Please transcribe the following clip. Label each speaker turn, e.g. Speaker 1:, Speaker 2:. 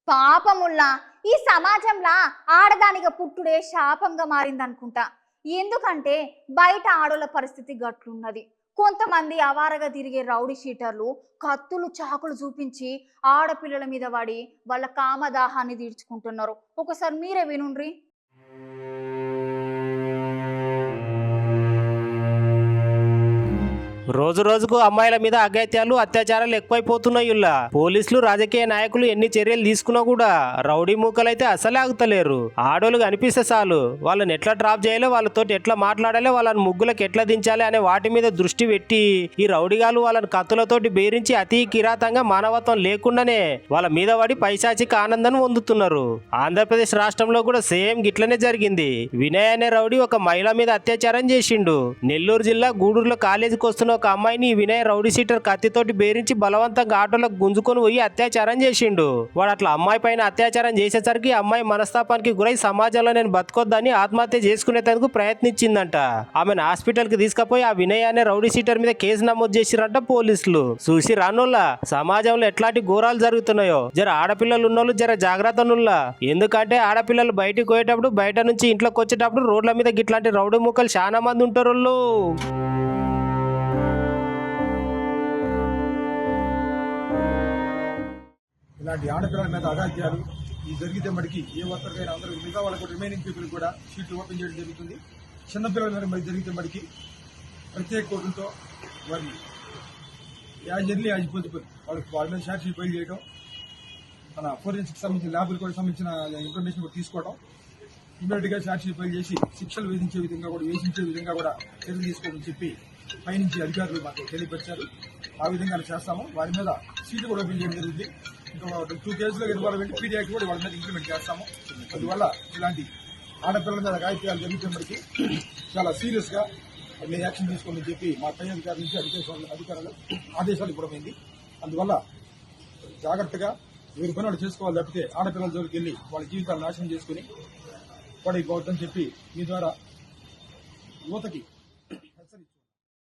Speaker 1: పాపముల్లా ఈ సమాజంలో ఆడదానిగా పుట్టుడే శాపంగా మారిందనుకుంటా. ఎందుకంటే బయట ఆడోళ్ళ పరిస్థితి గట్లున్నది. కొంతమంది అవారగా తిరిగే రౌడీ షీటర్లు కత్తులు చాకులు చూపించి ఆడపిల్లల మీద పడి వాళ్ళ కామదాహాన్ని తీర్చుకుంటున్నారు. ఒకసారి మీరే వినుండ్రి.
Speaker 2: రోజు రోజుకు అమ్మాయిల మీద అఘాయిత్యాలు అత్యాచారాలు ఎక్కువైపోతున్నాయి. పోలీసులు రాజకీయ నాయకులు ఎన్ని చర్యలు తీసుకున్నా కూడా రౌడీ మూకలైతే అసలే ఆగుతలేరు. ఆడోళ్ళు కనిపిస్తే చాలు వాళ్ళని ఎట్లా డ్రాప్ చేయాలో, వాళ్ళతో ఎట్లా మాట్లాడాలి, వాళ్ళని ముగ్గులకు ఎట్లా దించాలి అనే వాటి మీద దృష్టి పెట్టి ఈ రౌడీగాలు వాళ్ళని కత్తులతోటి బేరించి అతి కిరాతంగా మానవత్వం లేకుండానే వాళ్ళ మీద పడి పైశాచిక ఆనందాన్ని పొందుతున్నారు. ఆంధ్రప్రదేశ్ రాష్ట్రంలో కూడా సేమ్ గిట్లనే జరిగింది. వినయ్ అనే రౌడీ ఒక మహిళ మీద అత్యాచారం చేసిండు. నెల్లూరు జిల్లా గూడూరులో కాలేజీకి వస్తున్న ఒక అమ్మాయిని వినయ్ రౌడీ సీటర్ కత్తితోటి బేరించి బలవంతంగా ఆటోలకు గుంజుకొని పోయి అత్యాచారం చేసిండు. వాడు అట్లా అమ్మాయి పైన అత్యాచారం చేసేసరికి అమ్మాయి మనస్తాపానికి గురై సమాజంలో నేను బతకొద్దని ఆత్మహత్య చేసుకునేందుకు ప్రయత్నించిందంట. ఆమెను హాస్పిటల్ కి తీసుకుపోయి ఆ వినయ్ అనే రౌడీ సీటర్ మీద కేసు నమోదు చేసిరంట పోలీసులు. చూసి రానుల్లా సమాజంలో ఎట్లాంటి ఘోరాలు జరుగుతున్నాయో జర ఆడపిల్లలు ఉన్నోళ్ళు జర జాగ్రత్తనుల్లా. ఎందుకంటే ఆడపిల్లలు బయటికి పోయేటప్పుడు, బయట నుంచి ఇంట్లోకి వచ్చేటప్పుడు రోడ్ల మీద ఇట్లాంటి రౌడీ ముక్కలు చాలా మంది ఉంటారు.
Speaker 3: ఇలాంటి ఆడపిల్లల మీద అగాధ్యాలు ఈ జరిగితే మటుకి ఏ ఒక్కరికైనా అందరూ మిగతా వాళ్ళకు రిమైనింగ్ పీపుల్ కూడా షీట్లు ఓపెన్ చేయడం జరుగుతుంది. చిన్నపిల్లల మీద మరి జరిగితే మటుకి ప్రత్యేక కోర్టులతో వారిని యాజ్ ఎర్లీ యాజ్ పాసిబుల్ వాళ్ళ మీద షార్ట్ షీట్ ఫైల్ చేయడం, మన ఫోరెన్సిక్ సంబంధించిన ల్యాబులు కూడా సంబంధించిన ఇన్ఫర్మేషన్ కూడా తీసుకోవడం, ఇమీడియట్ గా షార్ట్ షీట్ ఫైల్ చేసి శిక్షలు వేధించే విధంగా కూడా చర్యలు తీసుకోవాలని చెప్పి పైనుంచి అధికారులు మాకు తెలియపరిచారు. ఆ విధంగా చేస్తాము. వారి మీద సీట్లు కూడా ఓపెన్ చేయడం జరిగింది. ఇంకా 2 కేసులో ఇన్వాల్వ్ పీడీ యాక్ట్ కూడా వాళ్ళ మీద ఇంప్లిమెంట్ చేస్తాము. అందువల్ల ఇలాంటి ఆడపిల్లల మీద గాయత్యాలు జరుగుతున్నప్పటికీ చాలా సీరియస్ గా మీరు యాక్షన్ తీసుకోమని చెప్పి మా పై అధికారుల నుంచి అధికారులు ఆదేశాలు ఇవ్వడమైంది. అందువల్ల జాగ్రత్తగా ఎవరి పని వాళ్ళు చేసుకోవాలి తప్పితే ఆడపిల్లల జోలికి వెళ్ళి వాళ్ళ జీవితాలు నాశనం చేసుకుని పడిపోవద్దని చెప్పి మీ ద్వారా యువతకి